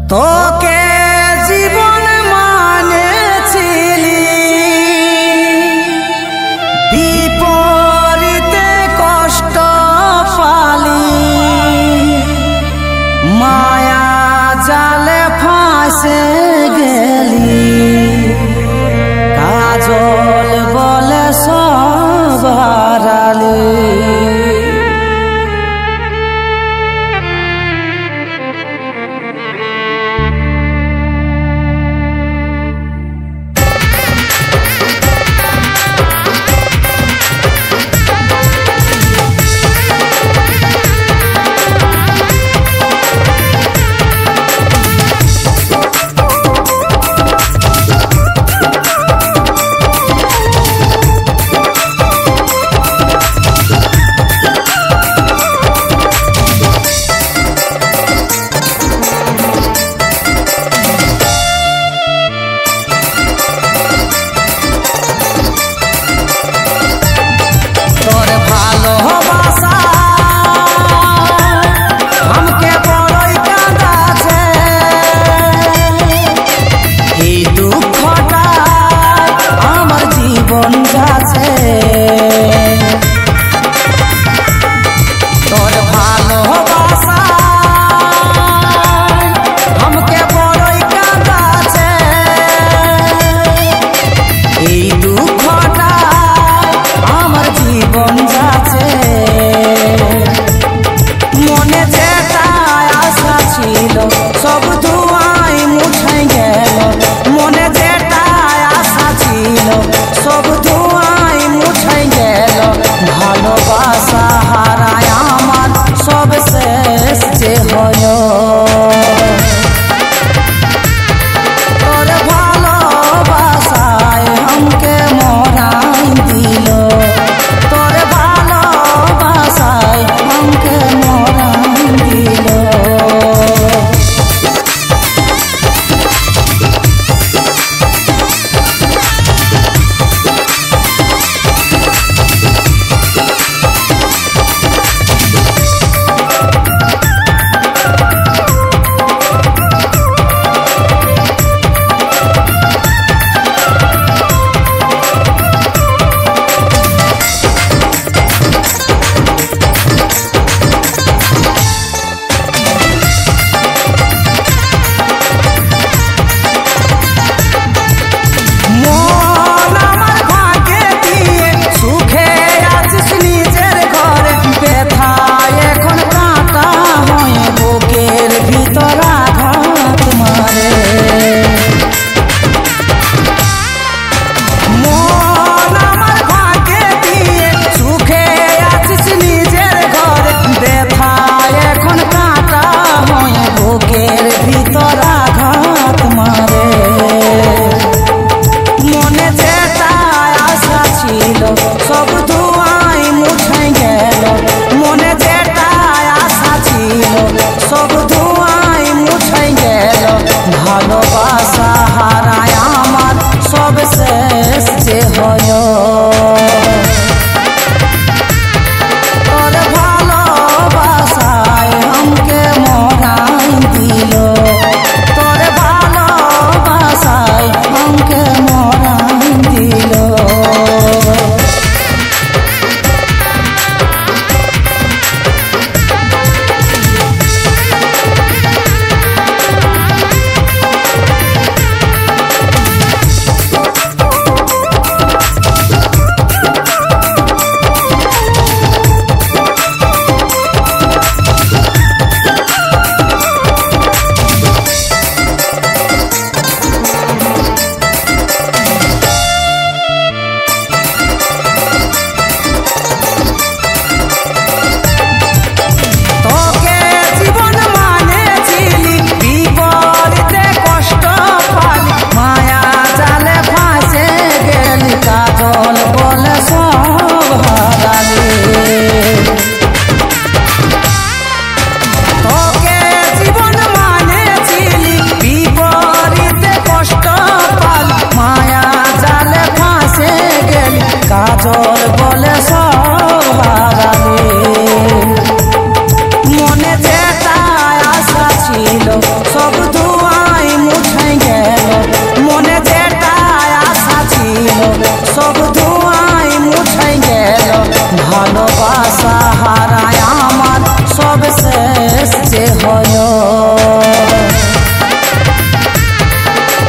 তোকে জীবন মানেছিলি বিপরীতে কষ্ট পালি মায়া জালে ফাঁসে গেলি কাজল বলে সব হারালি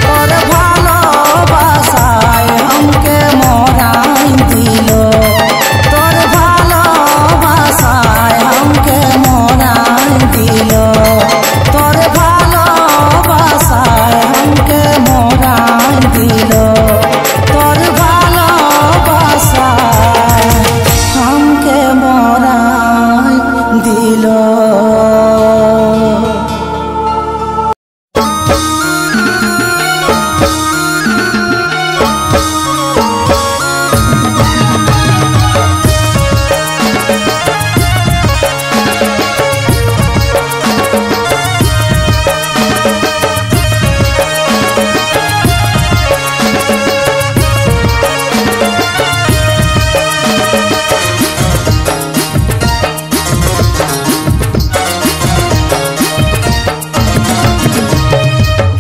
তোর ভালোবাসায় আমাকে মরাই দিল, তোর ভালোবাসায় আমাকে মরাই দিল, তোর ভালোবাসায় আমাকে মরাই দিল, তোর ভালোবাসায় আমাকে মরাই দিল।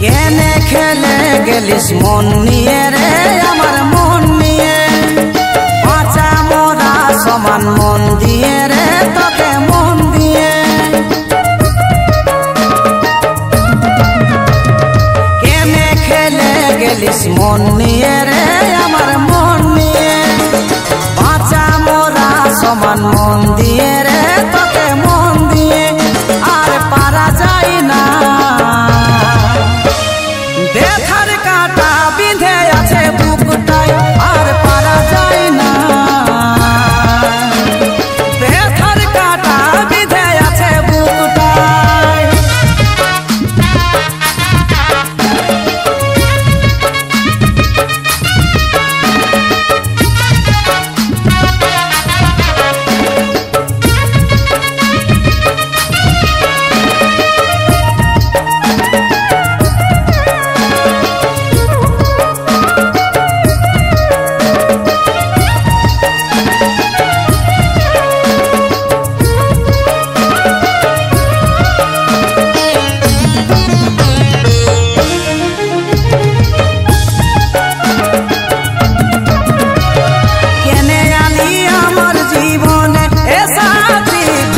কেনে খেলে গেলিস মন নিয়ে রে আমার মন নিয়ে, বাঁচা মরা সমান মন দিয়ে রে তোকে মন দিয়ে। কেনে খেলে গেলিস মন নিয়ে রে আমার মন নিয়ে, বাঁচা মরা সমান মন দিয়ে রে তোকে মন দিয়ে। আর পারা যায় না ব্যথার কাঁটা বিঁধে আছে বুকটায়, আর পারা যায় না ব্যথার কাঁটা বিঁধে আছে বুকটায়।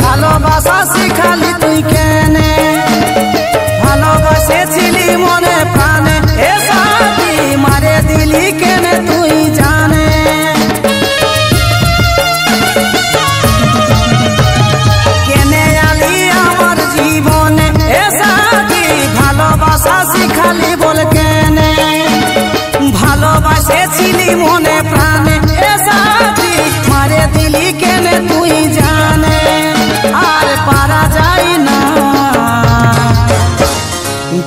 ভালোবাসা শিখালি তুই কেনে, ভালোবাসেছিলি মনে প্রাণে, এ সাথী মারে দিলি কেনে তুই জানে। কেনে আলি আমার জীবনে এ সাথী, ভালোবাসা শিখালি বল কেনে, ভালোবাসেছিলি মনে প্রাণে, এ সাথী মারে দিলি কেনে তুই জানে। আর পারা যায় না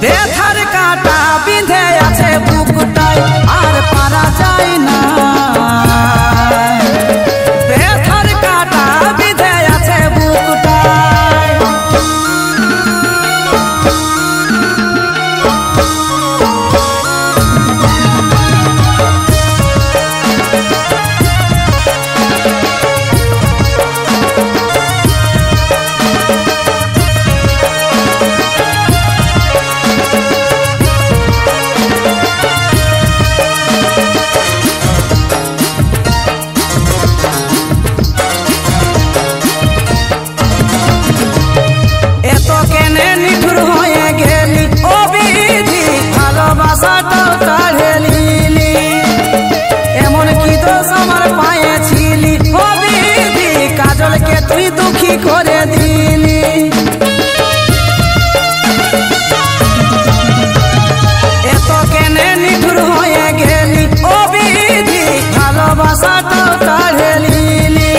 ব্যথার কাঁটা বিঁধে আছে বুকটায়, আর পারা যায় না ব্যথার কাঁটা বিঁধে আছে বুকটায়। ভালোবাসাটাও কাঢ়ে নিলি, এমন কি দোষ আমার পায়ে ছিলি, ও বিধি কাজলকে তুই দুঃখী করে দিলি। এত কেনে নিঠুর হয়ে গেলি, ও বিধি ভালোবাসাটাও কাঢ়ে নিলি,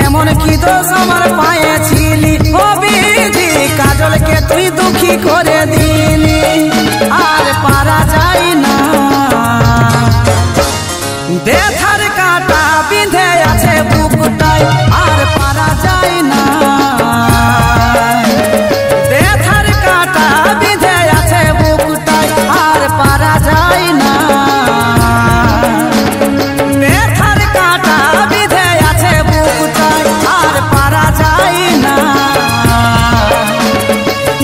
এমন কি দোষ আমার পায়ে ছিলি, ও বিধি কাজলকে তুই দুঃখী করে দিলি। আর পারা যায় না ব্যথার কাঁটা বিঁধে আছে বুকটায়, আর পারা যায় না ব্যথার কাঁটা বিঁধে আছে বুকটায়, আর পারা যায় না ব্যথার কাঁটা বিঁধে আছে বুকটায়, আর পারা যায় না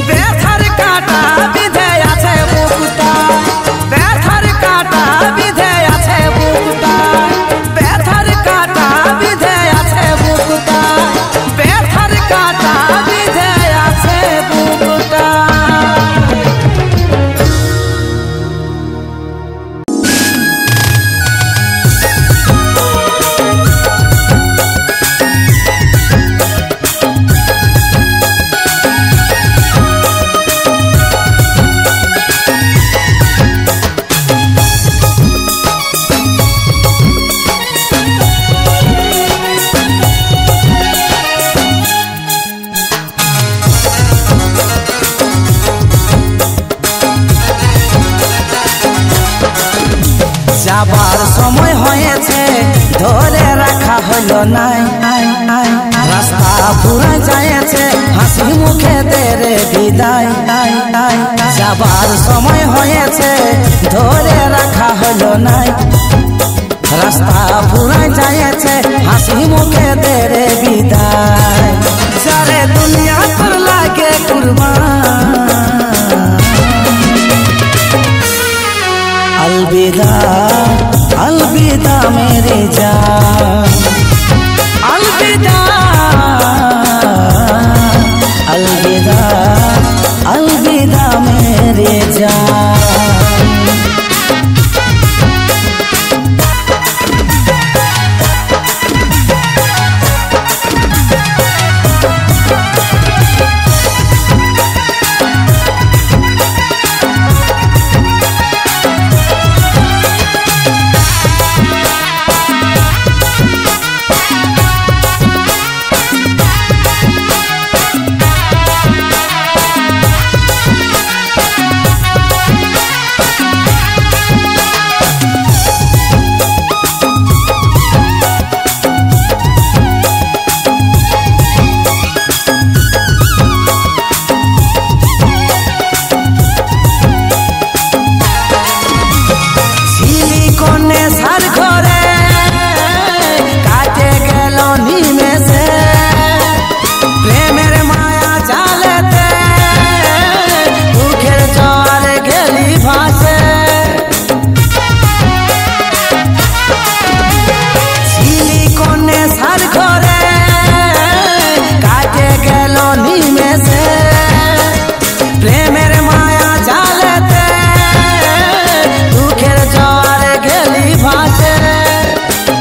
ব্যথার কাঁটা বিঁধে আছে বুকটায়, ব্যথার কাঁটা বিঁধে আছে বুকটায়, ব্যথার কাঁটা বিঁধে আছে বুকটায়, ব্যথার কাঁটা বিঁধে আছে বুক। যাবার সময় হয়েছে ধরে রাখা হলো নাই, রাস্তা পুরা যায়েছে হাসি মুখে তেরে বিদায়, যাবার সময় হয়েছে ধরে রাখা হলো নাই, রাস্তা পুরা যায়েছে হাসি মুখে তেরে বিদায়। सारे दुनिया पर लागे कुर्बान, अलविदा अलविदा मेरी जान, अलविदा अलविदा अलविदा मेरी जान।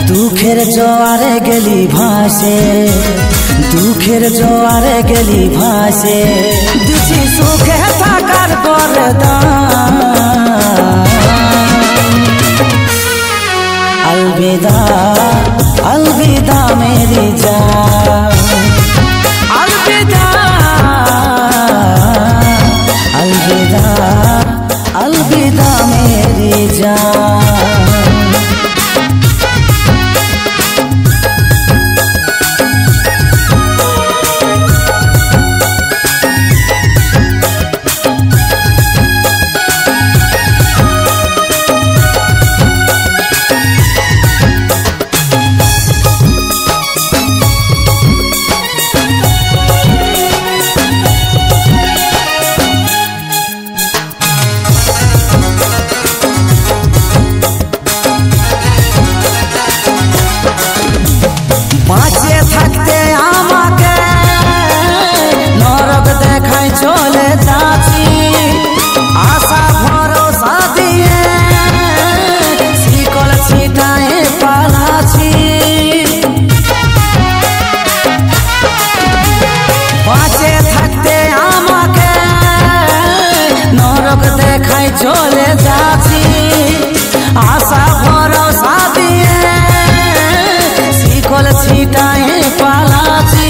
দুঃখের জোয়ারে গেলি ভাসে, দুঃখের জোয়ারে গেলি ভাসে, দিছি সুখে থাকার বরদান, अलविदा अलविदा मेरी जान, अलविदा अलविदा अलविदा मेरी जान। বাঁচে থাকতে আমাকে নরক দেখায় চলে যাচ্ছি, আশা ভরসা দিয়ে শিকল ছিটায় পালাচ্ছি, বাঁচে থাকতে আমাকে নরক দেখায় চলে যাচ্ছি, আশা ভরসা দিয়ে শিকল ছিটায় পালাচ্ছি,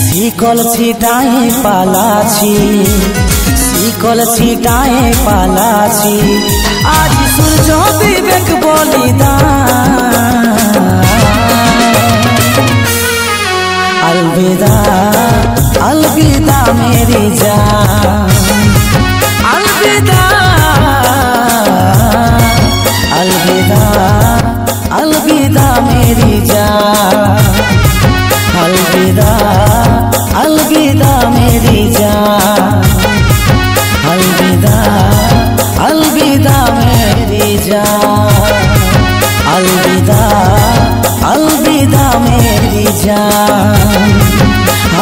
শিকল ছিটায় পালাচ্ছি, শিকল ছিটায় পালাচ্ছি, আজ সূর্য বিবেক বলিদান, अलविदा अलविदा मेरी जान, अलविदा अलविदा अलविदा मेरी जान, अलविदा अलविदा मेरी जान, अलविदा अलविदा मेरी जान, अलविदा अलविदा मेरी जान,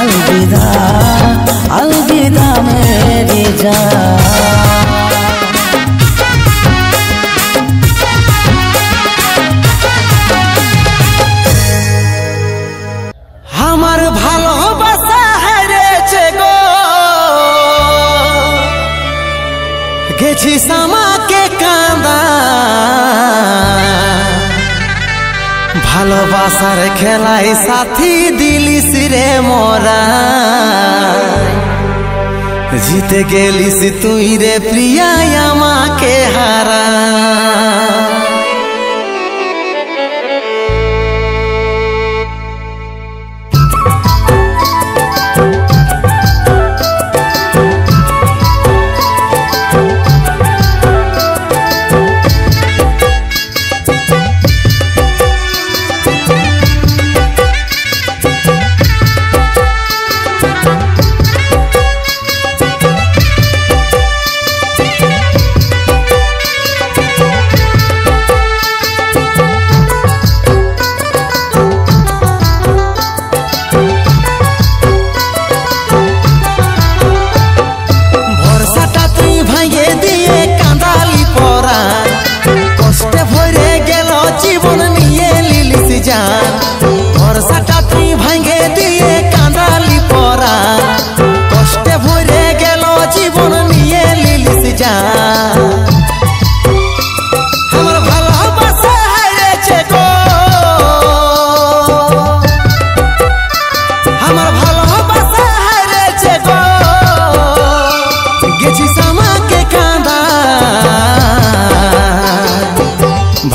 अलविदा अलविदा मेरी जान। আমার ভালোবাসা হারিয়েছে গো, গেছি আমাকে কাঁদা, ভালোবাসার খেলায় সাথী দিলিস রে মোরা, জিতে গেলিস তুই রে প্রিয়া আমাকে হারা।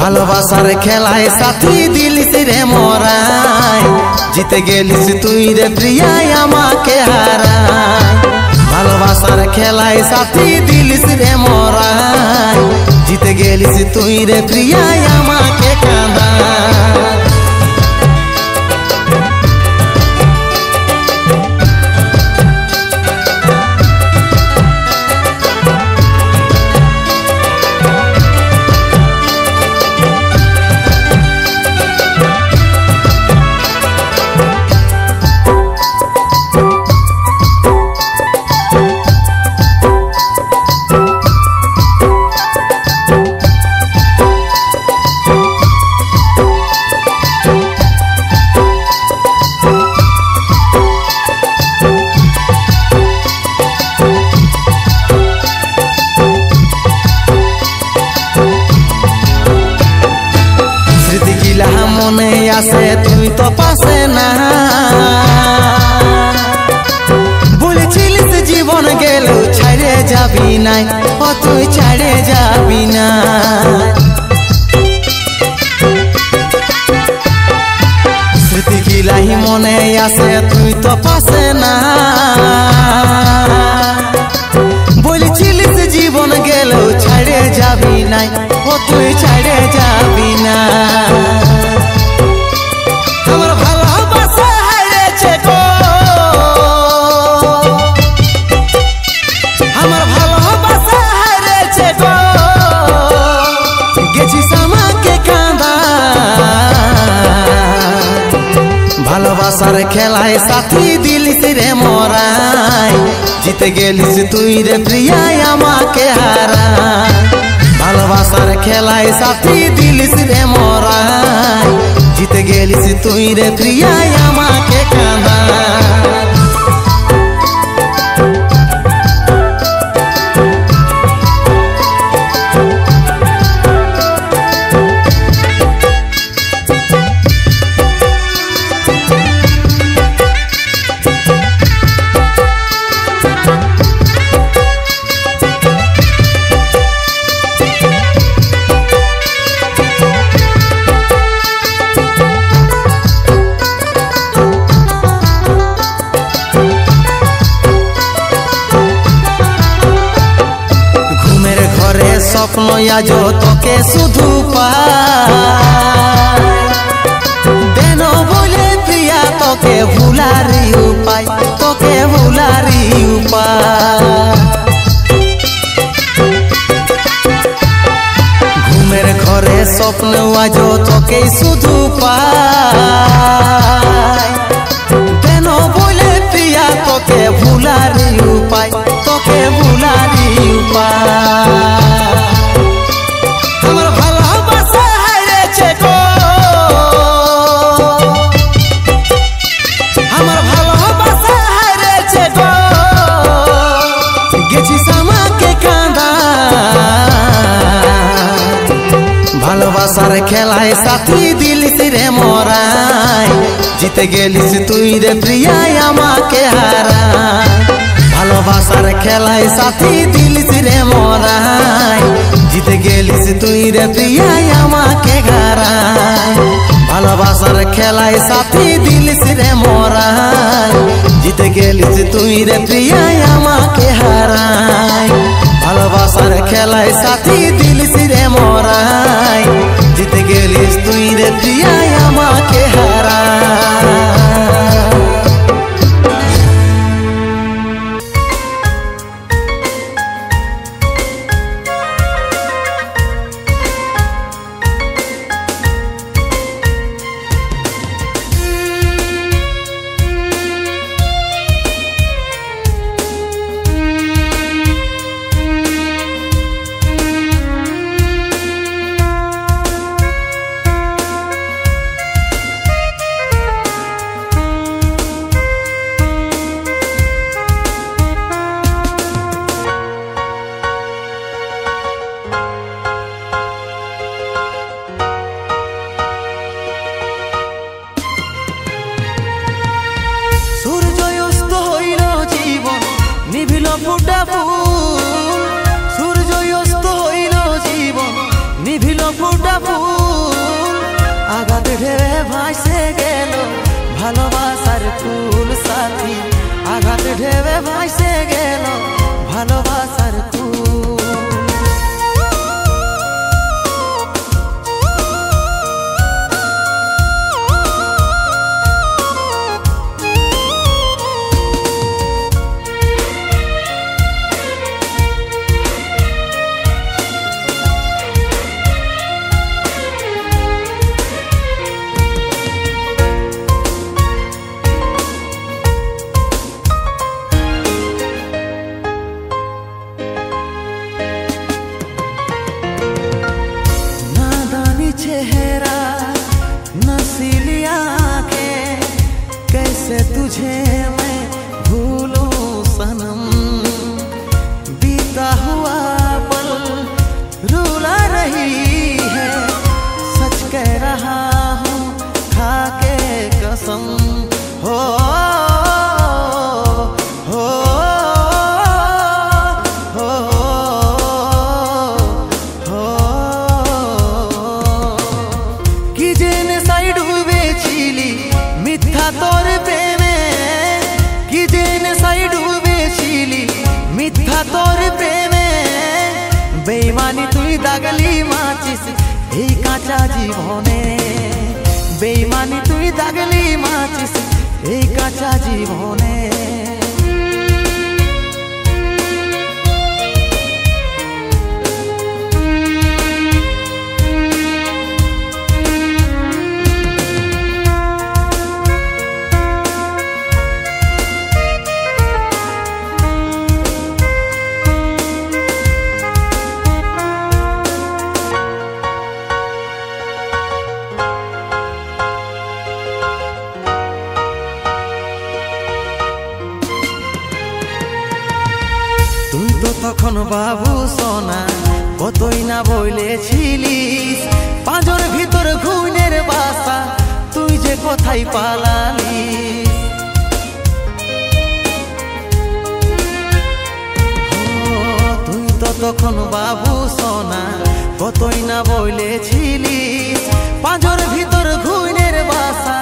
ভালোবাসার খেলায় সাথী দিলিস রে মরাই, জিতে গেলিস তুই রে প্রিয়াই আমাকে হারাই। ভালোবাসার খেলায় সাথী দিলিস রে মরাই, জিতে গেলিস তুই রে প্রিয়াই আমাকে কাঁদাই। মনে আসে তুই তো পাশে না, বলেছিলিস জীবন গেল ছাড়ে যাবি নাই, ও তুই ছাড়ে যাবি না। স্মৃতি গিলাই মনে আসে তুই তো পাশে না, বলেছিলিস জীবন গেল ছাড়ে যাবি নাই, ও তুই ছাড়ে যাবি না। আমার ভালোবাসা হারিয়েছে গো, আমার ভালোবাসা হারিয়েছে গো, গেছিস আমাকে কাঁদাই। ভালোবাসার খেলায় সাথী দিলিস রে মরাই, জিতে গেলিস তুই রে প্রিয়াই আমাকে হারাই। ভালোবাসার খেলায় সাথী দিলিস রে মরাই, জিতে গেলিস তুই রে প্রিয়াই আমাকে কাঁদাই। স্বপ্ন আজ তোকে শুধু পাই, দেন বলে প্রিয়া তোকে ভুলারি উপায়, তোকে ভুলারি উপায়। ঘুমের ঘরে স্বপ্ন আজ তোকে শুধু পাই, দেন বলে প্রিয়া তোকে ভুলারি উপায়, তোকে ভুলারি উপায়। আমার ভালোবাসা হারিয়েছে গো, আমার ভালোবাসা হারিয়েছে গো, গেছিস আমাকে কাঁদাই। ভালোবাসার খেলায় সাথী দিলিস রে মরাই, জিতে গেলিস তুই রে প্রিয়াই আমাকে হারাই। ভালোবাসার খেলায় সাথী দিলিস রে মরাই, জিতে গেলিস তুই রে প্রিয়াই আমাকে হারাই। ভালোবাসার খেলায় সাথী দিলিস রে মরাই, জিতে গেলিস তুই রে প্রিয়াই আমাকে হারাই। ভালোবাসার খেলায় সাথী দিলিস রে মরাই, জিতে গেলিস তুই রে প্রিয়াই আমাকে হারাই। ঢেবে ভাসে গেল ভালোবাসার কুল। चेहरा नसीली आंखें कैसे तुझे मैं भूलूं सनम। बीता हुआ पल रुला रही है, सच कह रहा हूँ खा के कसम। हो মিথ্যা তোর প্রেমে কি দিন সাই ডুবেছিলি, মিথ্যা তোর প্রেমে বেইমানি তুই দাগলি মাছিস এই কাঁচা জীবনে। বেইমানি তুই দাগলি মাছিস এই কাঁচা জীবনে। তুই তো তখন বাবু সোনা কতই না বলেছিলিস, পাঁজর ভিতর ঘুমের বাসা তুই যে কোথায় পালালি। তুই তো তখন বাবু সোনা কতই না বলেছিলিস, পাঁজর ভিতর ঘুমের বাসা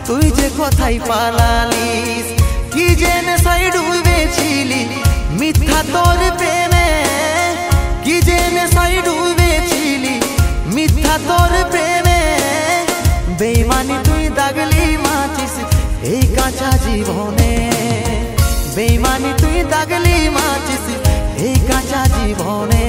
তুই যে কোথায় পালালিস। কি যে নেশায় ডুবেছিলি মিথ্যা তোর প্রেমে, কি যে নেশায় ডুবেছিলি মিথ্যা তোর প্রেমে। বেইমানি তুই দাগলি মাছিস এই কাঁচা জীবনে। বেইমানি তুই দাগলি মাছিস এই কাঁচা জীবনে।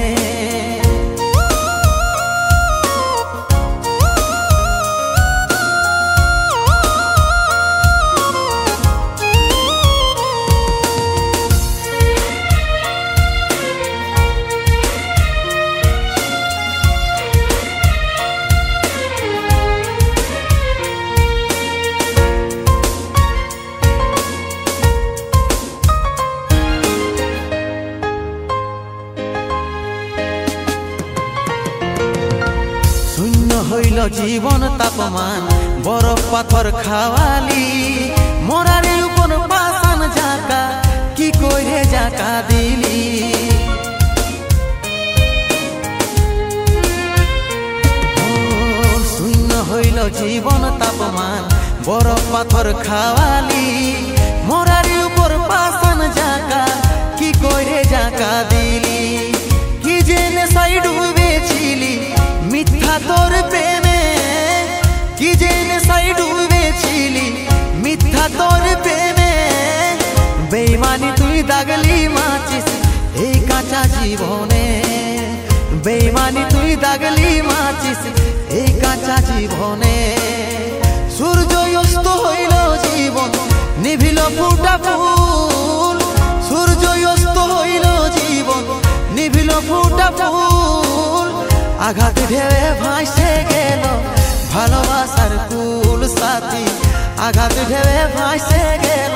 হইল জীবন তাপমান বরফ পাথর খাওয়ালি, মরার উপর পাশান জাকা কি করে জাকা দিলি। শূন্য হইল জীবন তাপমান বরফ পাথর খাওয়ালি, মরার উপর পাশান জাকা কি করে জাকা দিলি। কি যে নেশায় ডুবেছিলি মিথ্যা তোর প্রেমে, কি যে নেশায় ডুবেছিলি মিথ্যা তোর প্রেমে। বেইমানি তুই দাগলি মাছিস এই কাঁচা জীবনে। বেইমানি তুই দাগলি মাছিস এই কাঁচা জীবনে। সূর্য অস্ত হইল জীবন নিভিল ফুটা ফুল, সূর্য অস্ত হইল জীবন নিভিল ফুটা ফুল। আঘাত ঢেবে ভাসে গেল ভালোবাসার কুল সাথী, আঘাত ঢেবে ভাসে গেল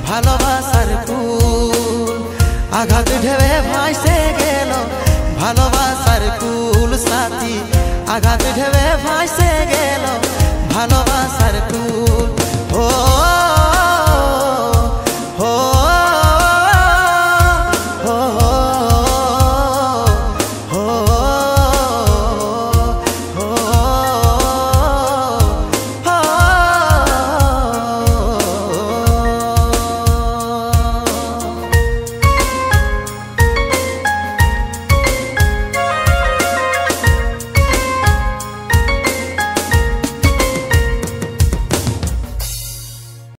ভালোবাসার কুল। আঘাত ঢেবে ভাসে গেল ভালোবাসার কুল সাথী, আঘাত ঢেবে ভাসে গেল ভালোবাসার কুল।